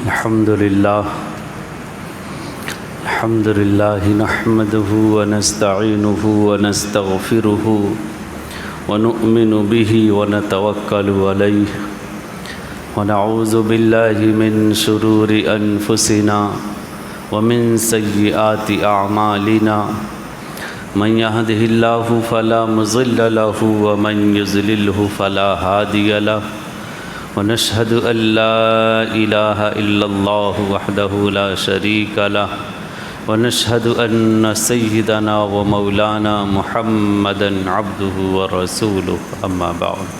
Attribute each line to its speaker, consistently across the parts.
Speaker 1: الحمد لله نحمده ونستعينه ونستغفره ونؤمن به ونتوكل عليه ونعوذ بالله من شرور أنفسنا ومن سيئات أعمالنا من يهده الله فلا مضل له ومن يضلله فلا هادي له ونشهد أن لا إله إلا الله وحده لا شريك له ونشهد أن سيدنا ومولانا محمدا عبده ورسوله أما بعد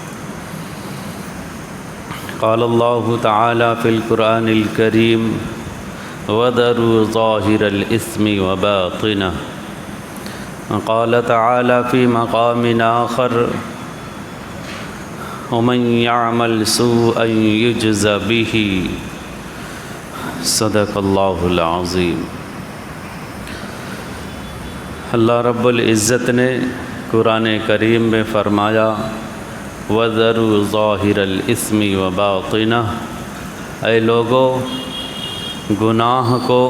Speaker 1: قال الله تعالى في القرآن الكريم وذروا ظاهر الإثم وباطنه قال تعالى في مقام آخر ومن يعمل سوءا يجز به صدق اللہ العظیم۔ اللہ رب العزت نے قرآن کریم میں فرمایا وَذَرُوا ظَاهِرَ الْإِثْمِ وَبَاطِنَهُ، اے لوگو گناہ کو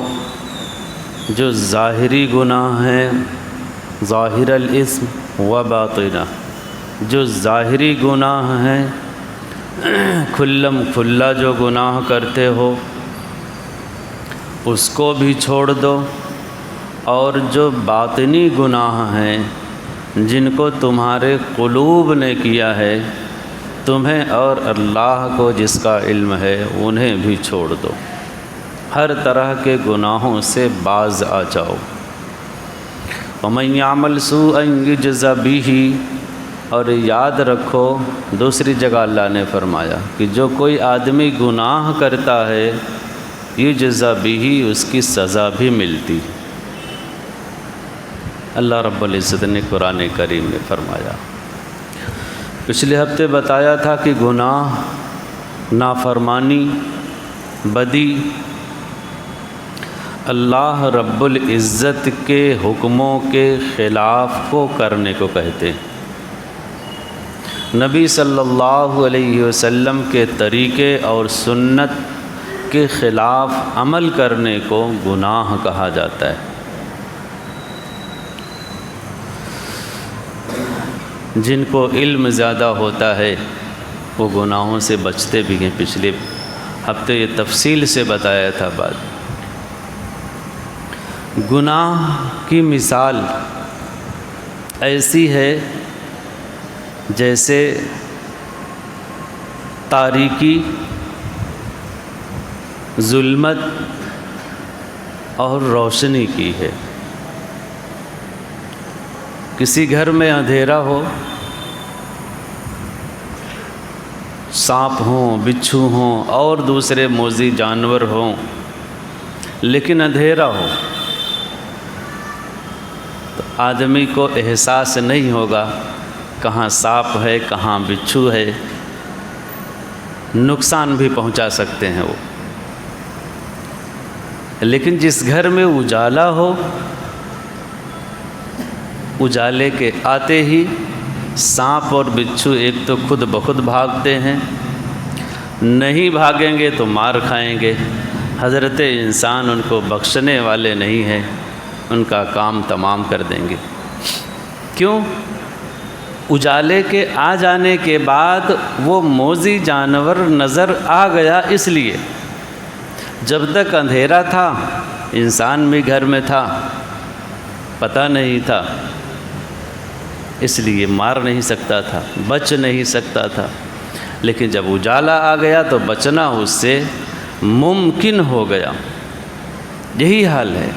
Speaker 1: جو ظاہری گناہ ہیں، ظاہر الاسم وباطنہ، جو ظاہری گناہ ہیں کھلم کھلا جو گناہ کرتے ہو اس کو بھی چھوڑ دو، اور جو باطنی گناہ ہیں جن کو تمہارے قلوب نے کیا ہے تمہیں اور اللہ کو جس کا علم ہے انہیں بھی چھوڑ دو، ہر طرح کے گناہوں سے باز آ جاؤ۔ وَمَن يَعْمَلْ سُوءًا يُجْزَ بِهِ، اور یاد رکھو دوسری جگہ اللہ نے فرمایا کہ جو کوئی آدمی گناہ کرتا ہے یجزا بہ، اس کی سزا بھی ملتی۔ اللہ رب العزت نے قرآن کریم میں فرمایا۔ پچھلے ہفتے بتایا تھا کہ گناہ، نافرمانی، بدی اللہ رب العزت کے حکموں کے خلاف کو کرنے کو کہتے ہیں۔ نبی صلی اللہ علیہ وسلم کے طریقے اور سنت کے خلاف عمل کرنے کو گناہ کہا جاتا ہے۔ جن کو علم زیادہ ہوتا ہے وہ گناہوں سے بچتے بھی ہیں۔ پچھلے ہفتے یہ تفصیل سے بتایا تھا بات۔ گناہ کی مثال ایسی ہے جیسے تاریکی، ظلمت اور روشنی کی ہے۔ کسی گھر میں اندھیرا ہو، سانپ ہوں، بچھو ہوں اور دوسرے موذی جانور ہوں، لیکن اندھیرا ہو تو آدمی کو احساس نہیں ہوگا کہاں سانپ ہے کہاں بچھو ہے، نقصان بھی پہنچا سکتے ہیں وہ۔ لیکن جس گھر میں اجالا ہو، اجالے کے آتے ہی سانپ اور بچھو ایک تو خود بخود بھاگتے ہیں، نہیں بھاگیں گے تو مار کھائیں گے۔ حضرت انسان ان کو بخشنے والے نہیں ہیں، ان کا کام تمام کر دیں گے۔ کیوں؟ اجالے کے آ جانے کے بعد وہ موذی جانور نظر آ گیا، اس لیے جب تک اندھیرا تھا انسان بھی گھر میں تھا، پتہ نہیں تھا، اس لیے مار نہیں سکتا تھا، بچ نہیں سکتا تھا۔ لیکن جب اجالا آ گیا تو بچنا اس سے ممکن ہو گیا۔ یہی حال ہے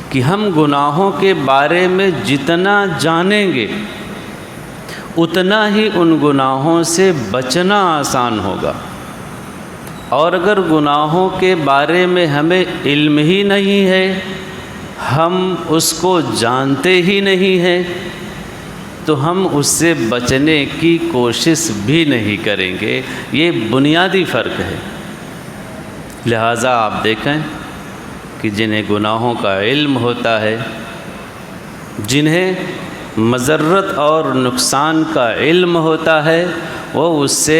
Speaker 1: کہ ہم گناہوں کے بارے میں جتنا جانیں گے اتنا ہی ان گناہوں سے بچنا آسان ہوگا، اور اگر گناہوں کے بارے میں ہمیں علم ہی نہیں ہے، ہم اس کو جانتے ہی نہیں ہیں، تو ہم اس سے بچنے کی کوشش بھی نہیں کریں گے۔ یہ بنیادی فرق ہے۔ لہٰذا آپ دیکھیں کہ جنہیں گناہوں کا علم ہوتا ہے، جنہیں مضرت اور نقصان کا علم ہوتا ہے، وہ اس سے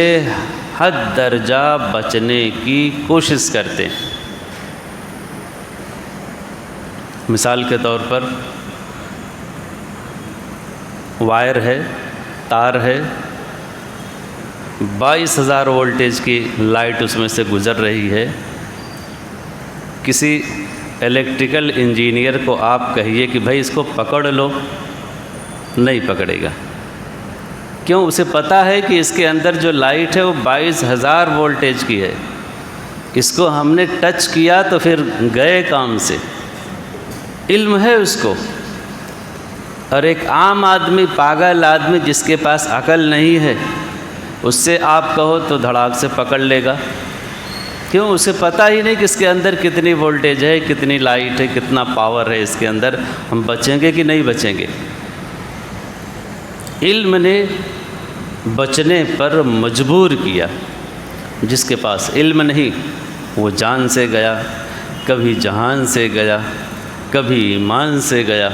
Speaker 1: حد درجہ بچنے کی کوشش کرتے ہیں۔ مثال کے طور پر وائر ہے، تار ہے، 22,000 وولٹیج کی لائٹ اس میں سے گزر رہی ہے۔ کسی الیکٹریکل انجینئر کو آپ کہیے کہ بھائی اس کو پکڑ لو، نہیں پکڑے گا۔ کیوں؟ اسے پتہ ہے کہ اس کے اندر جو لائٹ ہے وہ 22,000 وولٹیج کی ہے، اس کو ہم نے ٹچ کیا تو پھر گئے کام سے۔ علم ہے اس کو۔ اور ایک عام آدمی، پاگل آدمی جس کے پاس عقل نہیں ہے، اس سے آپ کہو تو دھڑاک سے پکڑ لے گا۔ کیوں؟ اسے پتہ ہی نہیں کہ اس کے اندر کتنی وولٹیج ہے، کتنی لائٹ ہے، کتنا پاور ہے اس کے اندر۔ ہم بچیں گے کہ نہیں بچیں گے؟ علم نے بچنے پر مجبور کیا۔ جس کے پاس علم نہیں وہ جان سے گیا، کبھی جہان سے گیا، کبھی ایمان سے گیا۔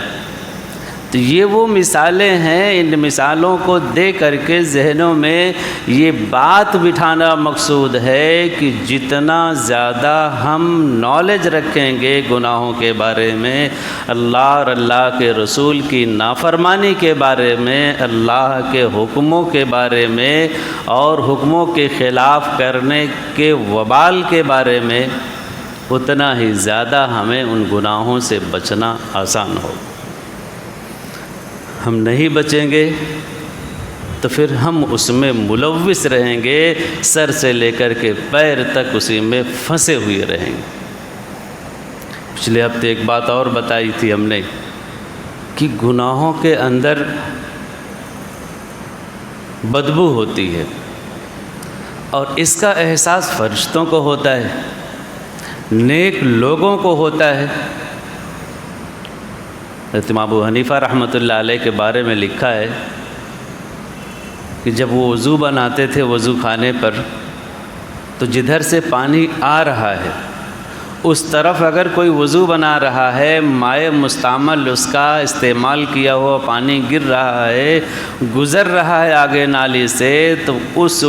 Speaker 1: تو یہ وہ مثالیں ہیں، ان مثالوں کو دے کر کے ذہنوں میں یہ بات بٹھانا مقصود ہے کہ جتنا زیادہ ہم نالج رکھیں گے گناہوں کے بارے میں، اللہ اور اللہ کے رسول کی نافرمانی کے بارے میں، اللہ کے حکموں کے بارے میں اور حکموں کے خلاف کرنے کے وبال کے بارے میں، اتنا ہی زیادہ ہمیں ان گناہوں سے بچنا آسان ہو۔ ہم نہیں بچیں گے تو پھر ہم اس میں ملوث رہیں گے، سر سے لے کر کے پیر تک اسی میں پھنسے ہوئے رہیں گے۔ پچھلے ہفتے ایک بات اور بتائی تھی ہم نے کہ گناہوں کے اندر بدبو ہوتی ہے، اور اس کا احساس فرشتوں کو ہوتا ہے، نیک لوگوں کو ہوتا ہے۔ امام ابو حنیفہ رحمۃ اللہ علیہ کے بارے میں لکھا ہے کہ جب وہ وضو بناتے تھے وضو خانے پر، تو جدھر سے پانی آ رہا ہے اس طرف اگر کوئی وضو بنا رہا ہے، مائع مستعمل اس کا استعمال کیا ہوا پانی گر رہا ہے، گزر رہا ہے آگے نالی سے، تو اس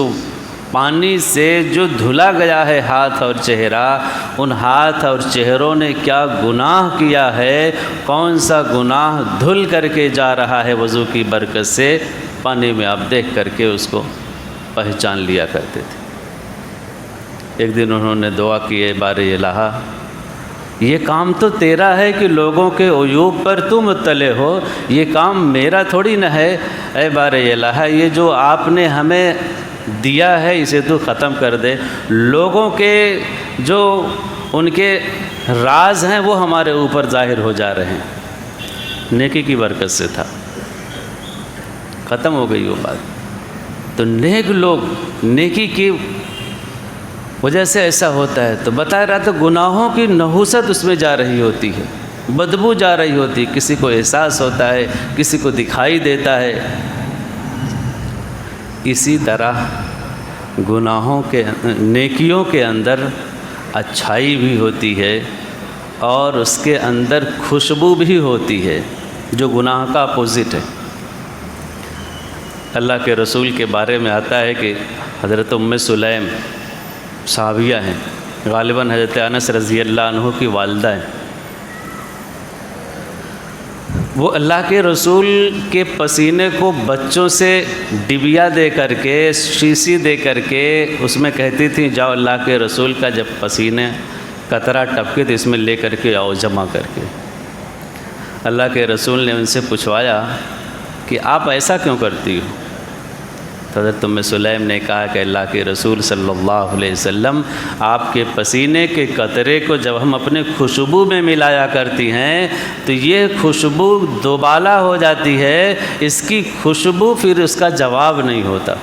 Speaker 1: پانی سے جو دھلا گیا ہے ہاتھ اور چہرہ، ان ہاتھ اور چہروں نے کیا گناہ کیا ہے، کون سا گناہ دھل کر کے جا رہا ہے وضو کی برکت سے، پانی میں آپ دیکھ کر کے اس کو پہچان لیا کرتے تھے۔ ایک دن انہوں نے دعا کی، اے بار الہ، یہ کام تو تیرا ہے کہ لوگوں کے عیوب پر تو مطلع ہو، یہ کام میرا تھوڑی نہ ہے۔ اے بار الہ، یہ جو آپ نے ہمیں دیا ہے اسے تو ختم کر دے۔ لوگوں کے جو ان کے راز ہیں وہ ہمارے اوپر ظاہر ہو جا رہے ہیں۔ نیکی کی برکت سے تھا، ختم ہو گئی وہ بات۔ تو نیک لوگ، نیکی کی وجہ سے ایسا ہوتا ہے۔ تو بتا رہا تھا گناہوں کی نحوست اس میں جا رہی ہوتی ہے، بدبو جا رہی ہوتی، کسی کو احساس ہوتا ہے، کسی کو دکھائی دیتا ہے۔ اسی طرح گناہوں کے، نیکیوں کے اندر اچھائی بھی ہوتی ہے اور اس کے اندر خوشبو بھی ہوتی ہے، جو گناہ کا اپوزٹ ہے۔ اللہ کے رسول کے بارے میں آتا ہے کہ حضرت ام سلیم صحابیہ ہیں، غالباً حضرت انس رضی اللہ عنہ کی والدہ ہیں۔ وہ اللہ کے رسول کے پسینے کو بچوں سے ڈبیا دے کر کے، شیشی دے کر کے اس میں کہتی تھیں جاؤ اللہ کے رسول کا جب پسینے قطرہ ٹپکے تو اس میں لے کر کے آؤ جمع کر کے۔ اللہ کے رسول نے ان سے پوچھوایا کہ آپ ایسا کیوں کرتی ہو؟ حضرت ام سلیم نے کہا کہ اللہ کے رسول صلی اللہ علیہ وسلم آپ کے پسینے کے قطرے کو جب ہم اپنے خوشبو میں ملایا کرتی ہیں تو یہ خوشبو دوبالا ہو جاتی ہے، اس کی خوشبو پھر اس کا جواب نہیں ہوتا،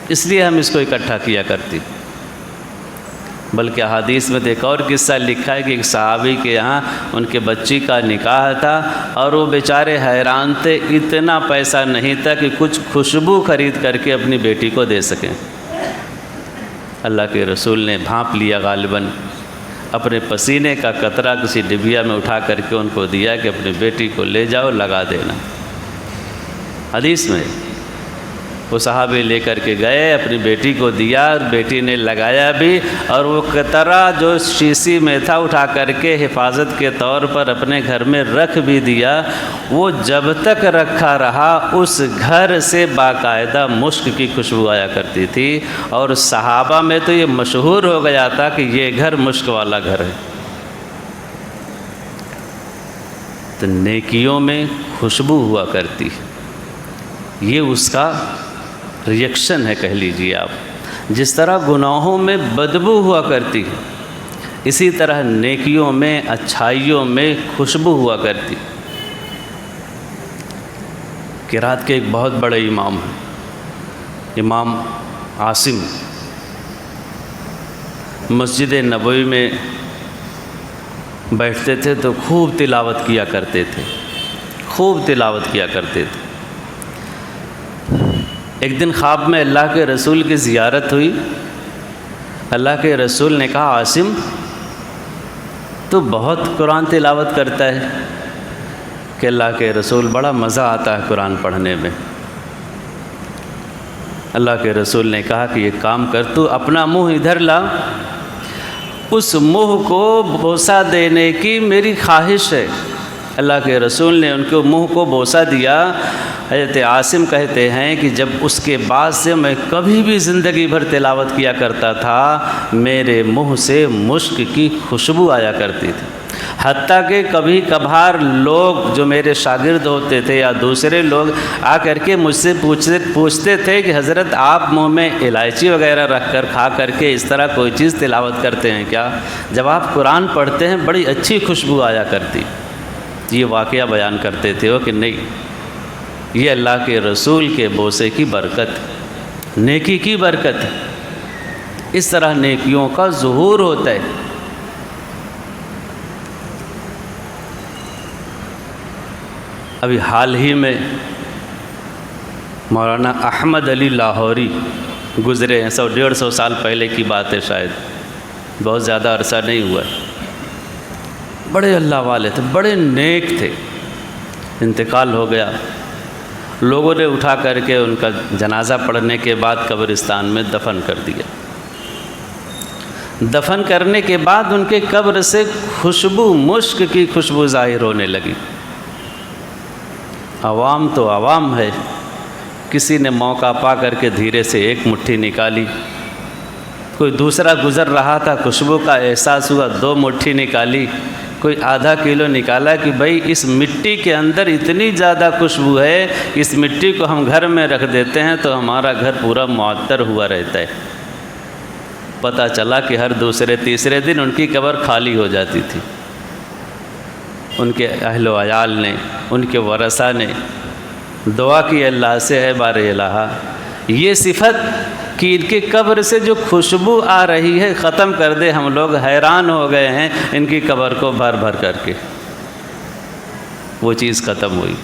Speaker 1: اس لیے ہم اس کو اکٹھا کیا کرتی۔ بلکہ حدیث میں ایک اور قصہ لکھا ہے کہ ایک صحابی کے یہاں ان کے بچی کا نکاح تھا اور وہ بیچارے حیران تھے، اتنا پیسہ نہیں تھا کہ کچھ خوشبو خرید کر کے اپنی بیٹی کو دے سکیں۔ اللہ کے رسول نے بھانپ لیا، غالباً اپنے پسینے کا قطرہ کسی ڈبیا میں اٹھا کر کے ان کو دیا کہ اپنی بیٹی کو لے جاؤ لگا دینا۔ حدیث میں وہ صحابی لے کر کے گئے، اپنی بیٹی کو دیا، اور بیٹی نے لگایا بھی، اور وہ قطرہ جو شیشی میں تھا اٹھا کر کے حفاظت کے طور پر اپنے گھر میں رکھ بھی دیا۔ وہ جب تک رکھا رہا اس گھر سے باقاعدہ مشک کی خوشبو آیا کرتی تھی، اور صحابہ میں تو یہ مشہور ہو گیا تھا کہ یہ گھر مشک والا گھر ہے۔ تو نیکیوں میں خوشبو ہوا کرتی، یہ اس کا ریئیکشن ہے کہہ لیجیے آپ۔ جس طرح گناہوں میں بدبو ہوا کرتی ہے، اسی طرح نیکیوں میں، اچھائیوں میں خوشبو ہوا کرتی۔ قرات کے ایک بہت بڑے امام ہیں، امام عاصم، مسجد نبوی میں بیٹھتے تھے تو خوب تلاوت کیا کرتے تھے، خوب تلاوت کیا کرتے تھے۔ ایک دن خواب میں اللہ کے رسول کی زیارت ہوئی۔ اللہ کے رسول نے کہا، عاصم تو بہت قرآن تلاوت کرتا ہے۔ کہ اللہ کے رسول بڑا مزہ آتا ہے قرآن پڑھنے میں۔ اللہ کے رسول نے کہا کہ یہ کام کر، تو اپنا منہ ادھر لا، اس منہ کو بوسہ دینے کی میری خواہش ہے۔ اللہ کے رسول نے ان کے منہ کو بوسہ دیا۔ حضرت عاصم کہتے ہیں کہ جب اس کے بعد سے میں کبھی بھی زندگی بھر تلاوت کیا کرتا تھا، میرے منہ سے مشک کی خوشبو آیا کرتی تھی۔ حتیٰ کہ کبھی کبھار لوگ جو میرے شاگرد ہوتے تھے یا دوسرے لوگ آ کر کے مجھ سے پوچھتے تھے کہ حضرت آپ منہ میں الائچی وغیرہ رکھ کر کھا کر کے اس طرح کوئی چیز تلاوت کرتے ہیں کیا؟ جب آپ قرآن پڑھتے ہیں بڑی اچھی خوشبو آیا کرتی۔ یہ واقعہ بیان کرتے تھے وہ کہ نہیں، یہ اللہ کے رسول کے بوسے کی برکت، نیکی کی برکت ہے۔ اس طرح نیکیوں کا ظہور ہوتا ہے۔ ابھی حال ہی میں مولانا احمد علی لاہوری گزرے ہیں، 100-150 سال پہلے کی بات ہے، شاید بہت زیادہ عرصہ نہیں ہوا ہے۔ بڑے اللہ والے تھے، بڑے نیک تھے۔ انتقال ہو گیا، لوگوں نے اٹھا کر کے ان کا جنازہ پڑھنے کے بعد قبرستان میں دفن کر دیا۔ دفن کرنے کے بعد ان کے قبر سے خوشبو، مشک کی خوشبو ظاہر ہونے لگی۔ عوام تو عوام ہے، کسی نے موقع پا کر کے دھیرے سے ایک مٹھی نکالی، کوئی دوسرا گزر رہا تھا، خوشبو کا احساس ہوا، 2 مٹھی نکالی، کوئی آدھا کلو نکالا کہ بھائی اس مٹی کے اندر اتنی زیادہ خوشبو ہے، اس مٹی کو ہم گھر میں رکھ دیتے ہیں تو ہمارا گھر پورا معطر ہوا رہتا ہے۔ پتہ چلا کہ ہر دوسرے تیسرے دن ان کی قبر خالی ہو جاتی تھی۔ ان کے اہل و عیال نے، ان کے ورثہ نے دعا کی اللہ سے، ہے بار الہ، یہ صفت کہ ان کی قبر سے جو خوشبو آ رہی ہے ختم کر دے۔ ہم لوگ حیران ہو گئے ہیں ان کی قبر کو بھر بھر کر کے، وہ چیز ختم ہوئی۔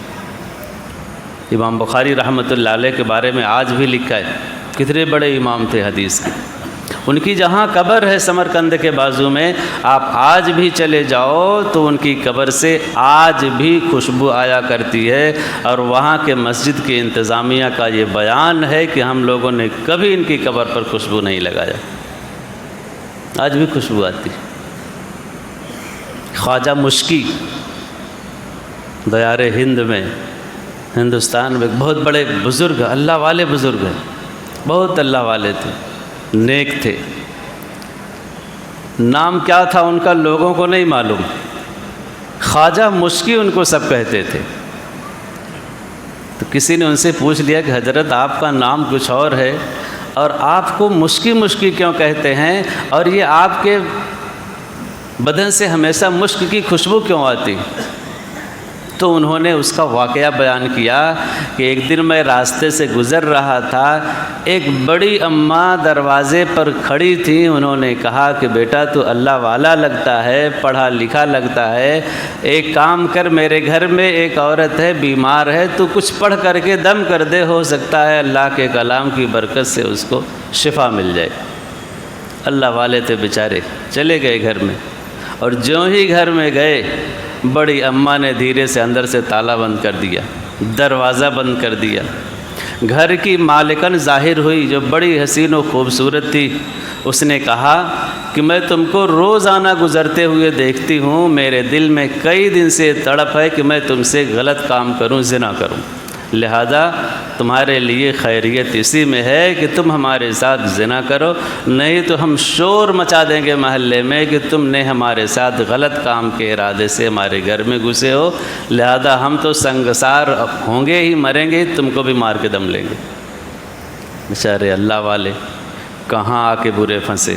Speaker 1: امام بخاری رحمۃ اللہ علیہ کے بارے میں آج بھی لکھا ہے، کتنے بڑے امام تھے حدیث کے۔ ان کی جہاں قبر ہے سمرقند کے بازو میں، آپ آج بھی چلے جاؤ تو ان کی قبر سے آج بھی خوشبو آیا کرتی ہے، اور وہاں کے مسجد کی انتظامیہ کا یہ بیان ہے کہ ہم لوگوں نے کبھی ان کی قبر پر خوشبو نہیں لگایا، آج بھی خوشبو آتی۔ خواجہ مشکی دیار ہند میں، ہندوستان میں بہت بڑے بزرگ، اللہ والے بزرگ ہیں، بہت اللہ والے تھے، نیک تھے۔ نام کیا تھا ان کا لوگوں کو نہیں معلوم، خواجہ مشکی ان کو سب کہتے تھے۔ تو کسی نے ان سے پوچھ لیا کہ حضرت آپ کا نام کچھ اور ہے اور آپ کو مشکی مشکی کیوں کہتے ہیں، اور یہ آپ کے بدن سے ہمیشہ مشک کی خوشبو کیوں آتی؟ تو انہوں نے اس کا واقعہ بیان کیا کہ ایک دن میں راستے سے گزر رہا تھا، ایک بڑی اماں دروازے پر کھڑی تھی۔ انہوں نے کہا کہ بیٹا تو اللہ والا لگتا ہے، پڑھا لکھا لگتا ہے، ایک کام کر، میرے گھر میں ایک عورت ہے بیمار ہے، تو کچھ پڑھ کر کے دم کر دے، ہو سکتا ہے اللہ کے کلام کی برکت سے اس کو شفا مل جائے۔ اللہ والے تھے بیچارے، چلے گئے گھر میں، اور جو ہی گھر میں گئے بڑی اماں نے دھیرے سے اندر سے تالا بند کر دیا، دروازہ بند کر دیا۔ گھر کی مالکن ظاہر ہوئی جو بڑی حسین و خوبصورت تھی۔ اس نے کہا کہ میں تم کو روزانہ گزرتے ہوئے دیکھتی ہوں، میرے دل میں کئی دن سے تڑپ ہے کہ میں تم سے غلط کام کروں، زنا کروں، لہذا تمہارے لیے خیریت اسی میں ہے کہ تم ہمارے ساتھ زنا کرو، نہیں تو ہم شور مچا دیں گے محلے میں کہ تم نے ہمارے ساتھ غلط کام کے ارادے سے ہمارے گھر میں گھسے ہو، لہذا ہم تو سنگسار ہوں گے ہی، مریں گے، تم کو بھی مار کے دم لیں گے۔ بیچارے اللہ والے کہاں آ کے برے پھنسے،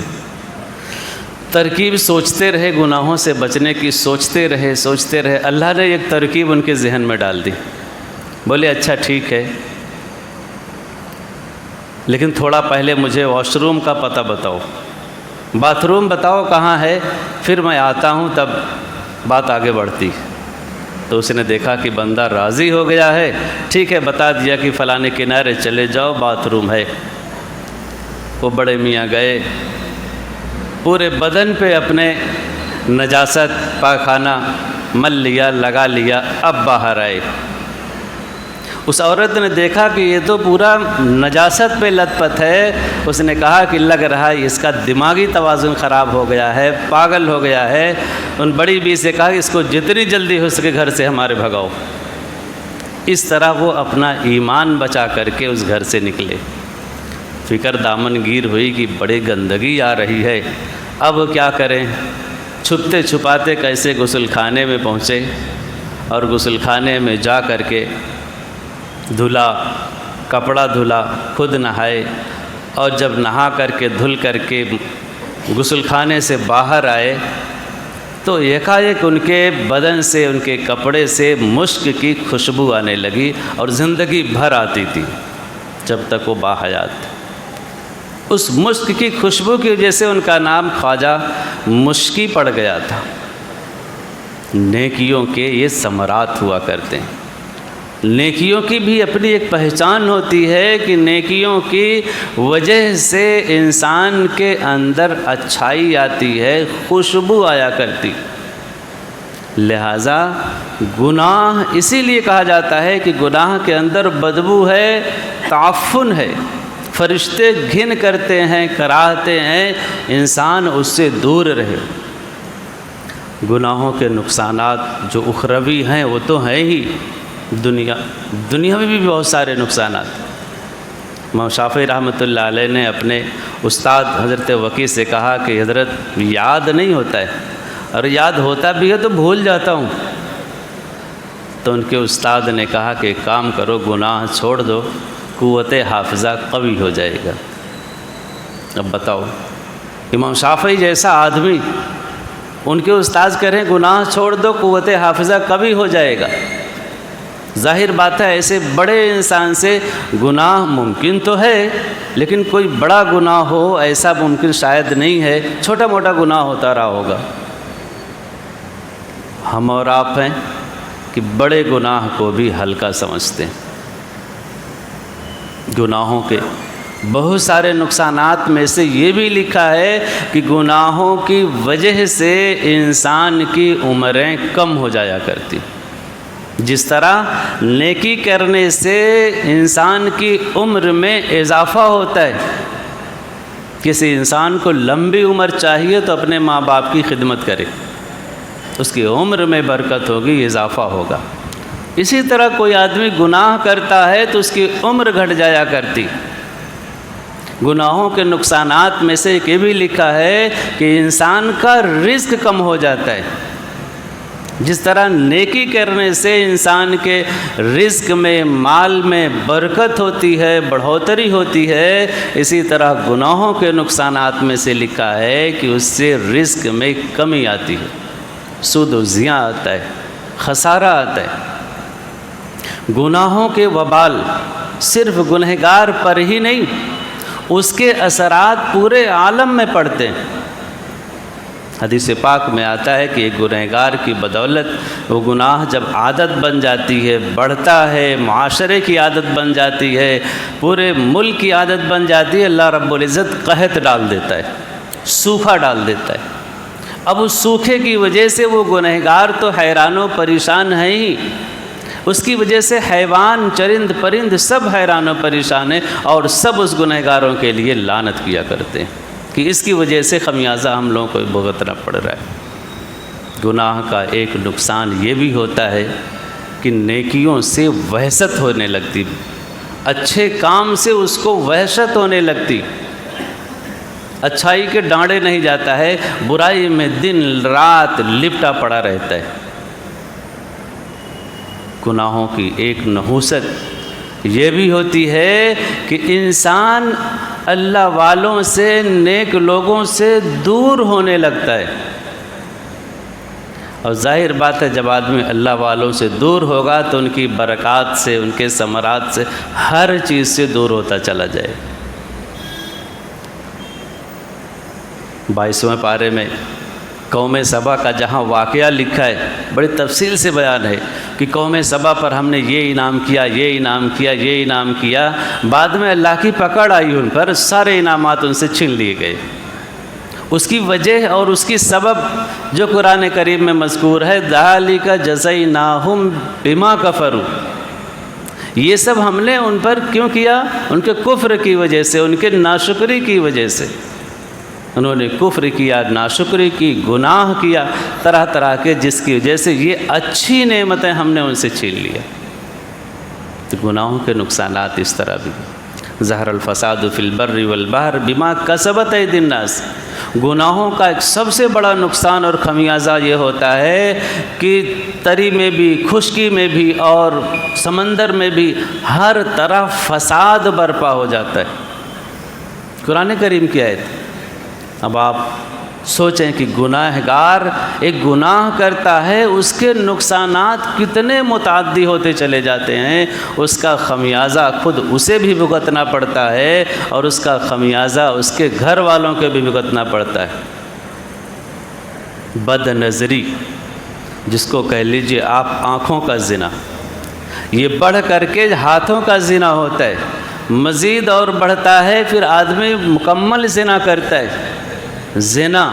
Speaker 1: ترکیب سوچتے رہے، گناہوں سے بچنے کی سوچتے رہے، اللہ نے ایک ترکیب ان کے ذہن میں ڈال دی۔ بولے اچھا ٹھیک ہے، لیکن تھوڑا پہلے مجھے واش روم کا پتہ بتاؤ، باتھ روم بتاؤ کہاں ہے، پھر میں آتا ہوں، تب بات آگے بڑھتی۔ تو اس نے دیکھا کہ بندہ راضی ہو گیا ہے، ٹھیک ہے، بتا دیا کہ فلانے کنارے چلے جاؤ، باتھ روم ہے۔ وہ بڑے میاں گئے، پورے بدن پہ اپنے نجاست پاخانہ مل لیا، لگا لیا، اب باہر آئے۔ اس عورت نے دیکھا کہ یہ تو پورا نجاست پہ لت پت ہے، اس نے کہا کہ لگ رہا ہے اس کا دماغی توازن خراب ہو گیا ہے، پاگل ہو گیا ہے۔ ان بڑی بی سے کہا کہ اس کو جتنی جلدی ہو سکے گھر سے ہمارے بھگاؤ۔ اس طرح وہ اپنا ایمان بچا کر کے اس گھر سے نکلے۔ فکر دامن گیر ہوئی کہ بڑی گندگی آ رہی ہے، اب کیا کریں؟ چھپتے چھپاتے کیسے غسل خانے میں پہنچے، اور غسل خانے میں جا کر کے دھلا، کپڑا دھلا، خود نہائے، اور جب نہا کر کے دھل کر کے غسل خانے سے باہر آئے تو یکایک ان کے بدن سے، ان کے کپڑے سے مشک کی خوشبو آنے لگی، اور زندگی بھر آتی تھی جب تک وہ باحیات تھے۔ اس مشک کی خوشبو کی وجہ سے ان کا نام خواجہ مشکی پڑ گیا تھا۔ نیکیوں کے یہ ثمرات ہوا کرتے ہیں۔ نیکیوں کی بھی اپنی ایک پہچان ہوتی ہے کہ نیکیوں کی وجہ سے انسان کے اندر اچھائی آتی ہے، خوشبو آیا کرتی۔ لہذا گناہ اسی لیے کہا جاتا ہے کہ گناہ کے اندر بدبو ہے، تعفن ہے، فرشتے گھن کرتے ہیں، کراہتے ہیں، انسان اس سے دور رہے۔ گناہوں کے نقصانات جو اخروی ہیں وہ تو ہیں ہی، دنیا میں بھی بہت سارے نقصانات۔ امام شافعی رحمۃ اللہ علیہ نے اپنے استاد حضرت وکیع سے کہا کہ حضرت یاد نہیں ہوتا ہے، اور یاد ہوتا بھی ہے تو بھول جاتا ہوں۔ تو ان کے استاد نے کہا کہ کام کرو، گناہ چھوڑ دو، قوت حافظہ قوی ہو جائے گا۔ اب بتاؤ، امام شافعی جیسا آدمی، ان کے استاد کہہ رہے ہیں گناہ چھوڑ دو، قوت حافظہ قوی ہو جائے گا۔ ظاہر بات ہے ایسے بڑے انسان سے گناہ ممکن تو ہے، لیکن کوئی بڑا گناہ ہو ایسا ممکن شاید نہیں ہے، چھوٹا موٹا گناہ ہوتا رہا ہوگا۔ ہم اور آپ ہیں کہ بڑے گناہ کو بھی ہلکا سمجھتے ہیں۔ گناہوں کے بہت سارے نقصانات میں سے یہ بھی لکھا ہے کہ گناہوں کی وجہ سے انسان کی عمریں کم ہو جایا کرتی۔ جس طرح نیکی کرنے سے انسان کی عمر میں اضافہ ہوتا ہے، کسی انسان کو لمبی عمر چاہیے تو اپنے ماں باپ کی خدمت کرے، اس کی عمر میں برکت ہوگی، اضافہ ہوگا۔ اسی طرح کوئی آدمی گناہ کرتا ہے تو اس کی عمر گھٹ جایا کرتی۔ گناہوں کے نقصانات میں سے یہ بھی لکھا ہے کہ انسان کا رزق کم ہو جاتا ہے۔ جس طرح نیکی کرنے سے انسان کے رزق میں، مال میں برکت ہوتی ہے، بڑھوتری ہوتی ہے، اسی طرح گناہوں کے نقصانات میں سے لکھا ہے کہ اس سے رزق میں کمی آتی ہے، سود و زیاں آتا ہے، خسارہ آتا ہے۔ گناہوں کے وبال صرف گنہگار پر ہی نہیں، اس کے اثرات پورے عالم میں پڑتے ہیں۔ حدیث پاک میں آتا ہے کہ ایک گنہگار کی بدولت وہ گناہ جب عادت بن جاتی ہے، بڑھتا ہے، معاشرے کی عادت بن جاتی ہے، پورے ملک کی عادت بن جاتی ہے، اللہ رب العزت قحط ڈال دیتا ہے، سوکھا ڈال دیتا ہے۔ اب اس سوکھے کی وجہ سے وہ گنہگار تو حیران و پریشان ہیں ہی، اس کی وجہ سے حیوان چرند پرند سب حیران و پریشان ہیں اور سب اس گنہگاروں کے لیے لعنت کیا کرتے ہیں کہ اس کی وجہ سے خمیازہ ہم لوگوں کو بھگتنا پڑ رہا ہے۔ گناہ کا ایک نقصان یہ بھی ہوتا ہے کہ نیکیوں سے وحشت ہونے لگتی، اچھے کام سے اس کو وحشت ہونے لگتی، اچھائی کے ڈانڈے نہیں جاتا ہے، برائی میں دن رات لپٹا پڑا رہتا ہے۔ گناہوں کی ایک نحوست یہ بھی ہوتی ہے کہ انسان اللہ والوں سے، نیک لوگوں سے دور ہونے لگتا ہے، اور ظاہر بات ہے جب آدمی اللہ والوں سے دور ہوگا تو ان کی برکات سے، ان کے ثمرات سے، ہر چیز سے دور ہوتا چلا جائے۔ 22ویں پارے میں قوم سبا کا جہاں واقعہ لکھا ہے بڑی تفصیل سے بیان ہے کہ قوم سبا پر ہم نے یہ انعام کیا، یہ انعام کیا، یہ انعام کیا، بعد میں اللہ کی پکڑ آئی ان پر، سارے انعامات ان سے چھین لیے گئے۔ اس کی وجہ اور اس کی سبب جو قرآن کریم میں مذکور ہے، ذَلِكَ جَزَيْنَاهُمْ بِمَا كَفَرُوا، یہ سب ہم نے ان پر کیوں کیا؟ ان کے کفر کی وجہ سے، ان کے ناشکری کی وجہ سے۔ انہوں نے کفر کیا، ناشکری کی، گناہ کیا، طرح طرح کے، جس کی وجہ سے یہ اچھی نعمتیں ہم نے ان سے چھین لیا۔ تو گناہوں کے نقصانات اس طرح بھی، ظہر الفساد فی البر والبحر بما کسبت ایدی الناس، گناہوں کا ایک سب سے بڑا نقصان اور خمیازہ یہ ہوتا ہے کہ تری میں بھی، خشکی میں بھی اور سمندر میں بھی ہر طرف فساد برپا ہو جاتا ہے۔ قرآن کریم کی آیت۔ اب آپ سوچیں کہ گناہ گار ایک گناہ کرتا ہے، اس کے نقصانات کتنے متعدی ہوتے چلے جاتے ہیں، اس کا خمیازہ خود اسے بھی بھگتنا پڑتا ہے اور اس کا خمیازہ اس کے گھر والوں کے بھی بھگتنا پڑتا ہے۔ بد نظری، جس کو کہہ لیجئے آپ آنکھوں کا زنا، یہ بڑھ کر کے ہاتھوں کا زنا ہوتا ہے، مزید اور بڑھتا ہے، پھر آدمی مکمل زنا کرتا ہے۔ زنا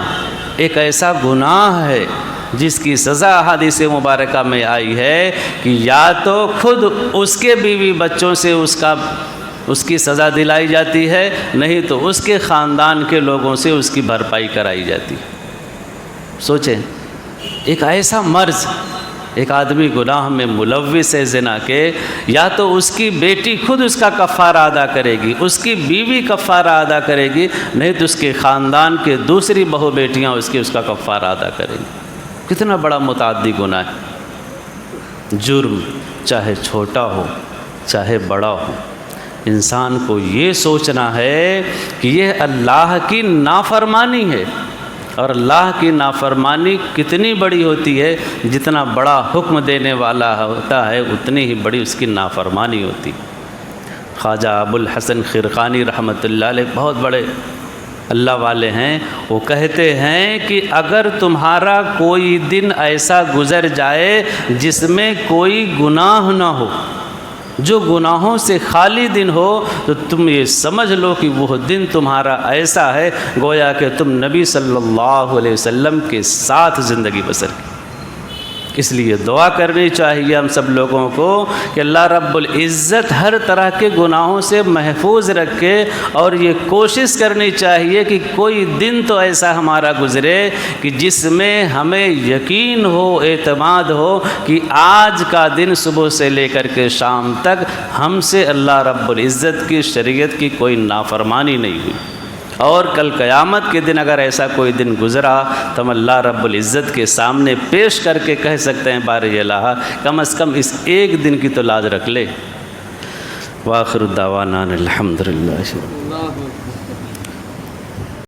Speaker 1: ایک ایسا گناہ ہے جس کی سزا احادیث مبارکہ میں آئی ہے کہ یا تو خود اس کے بیوی بچوں سے اس کی سزا دلائی جاتی ہے، نہیں تو اس کے خاندان کے لوگوں سے اس کی بھرپائی کرائی جاتی ہے۔ سوچیں، ایک ایسا مرض، ایک آدمی گناہ میں ملوث ہے زنا کے، یا تو اس کی بیٹی خود اس کا کفارہ ادا کرے گی، اس کی بیوی کفارہ ادا کرے گی، نہیں تو اس کے خاندان کے دوسری بہو بیٹیاں اس کا کفارہ ادا کریں گی۔ کتنا بڑا متعدی گناہ ہے۔ جرم چاہے چھوٹا ہو چاہے بڑا ہو، انسان کو یہ سوچنا ہے کہ یہ اللہ کی نافرمانی ہے، اور اللہ کی نافرمانی کتنی بڑی ہوتی ہے، جتنا بڑا حکم دینے والا ہوتا ہے اتنی ہی بڑی اس کی نافرمانی ہوتی۔ خواجہ ابو الحسن خرقانی رحمۃ اللہ علیہ بہت بڑے اللہ والے ہیں، وہ کہتے ہیں کہ اگر تمہارا کوئی دن ایسا گزر جائے جس میں کوئی گناہ نہ ہو، جو گناہوں سے خالی دن ہو، تو تم یہ سمجھ لو کہ وہ دن تمہارا ایسا ہے گویا کہ تم نبی صلی اللہ علیہ وسلم کے ساتھ زندگی بسر کی۔ اس لیے دعا کرنی چاہیے ہم سب لوگوں کو کہ اللہ رب العزت ہر طرح کے گناہوں سے محفوظ رکھے، اور یہ کوشش کرنی چاہیے کہ کوئی دن تو ایسا ہمارا گزرے کہ جس میں ہمیں یقین ہو، اعتماد ہو کہ آج کا دن صبح سے لے کر کے شام تک ہم سے اللہ رب العزت کی شریعت کی کوئی نافرمانی نہیں ہوئی۔ اور کل قیامت کے دن اگر ایسا کوئی دن گزرا تو ہم اللہ رب العزت کے سامنے پیش کر کے کہہ سکتے ہیں بارے الہ، کم از کم اس ایک دن کی تو لاج رکھ لے۔ وآخر دعوانا الحمدللہ۔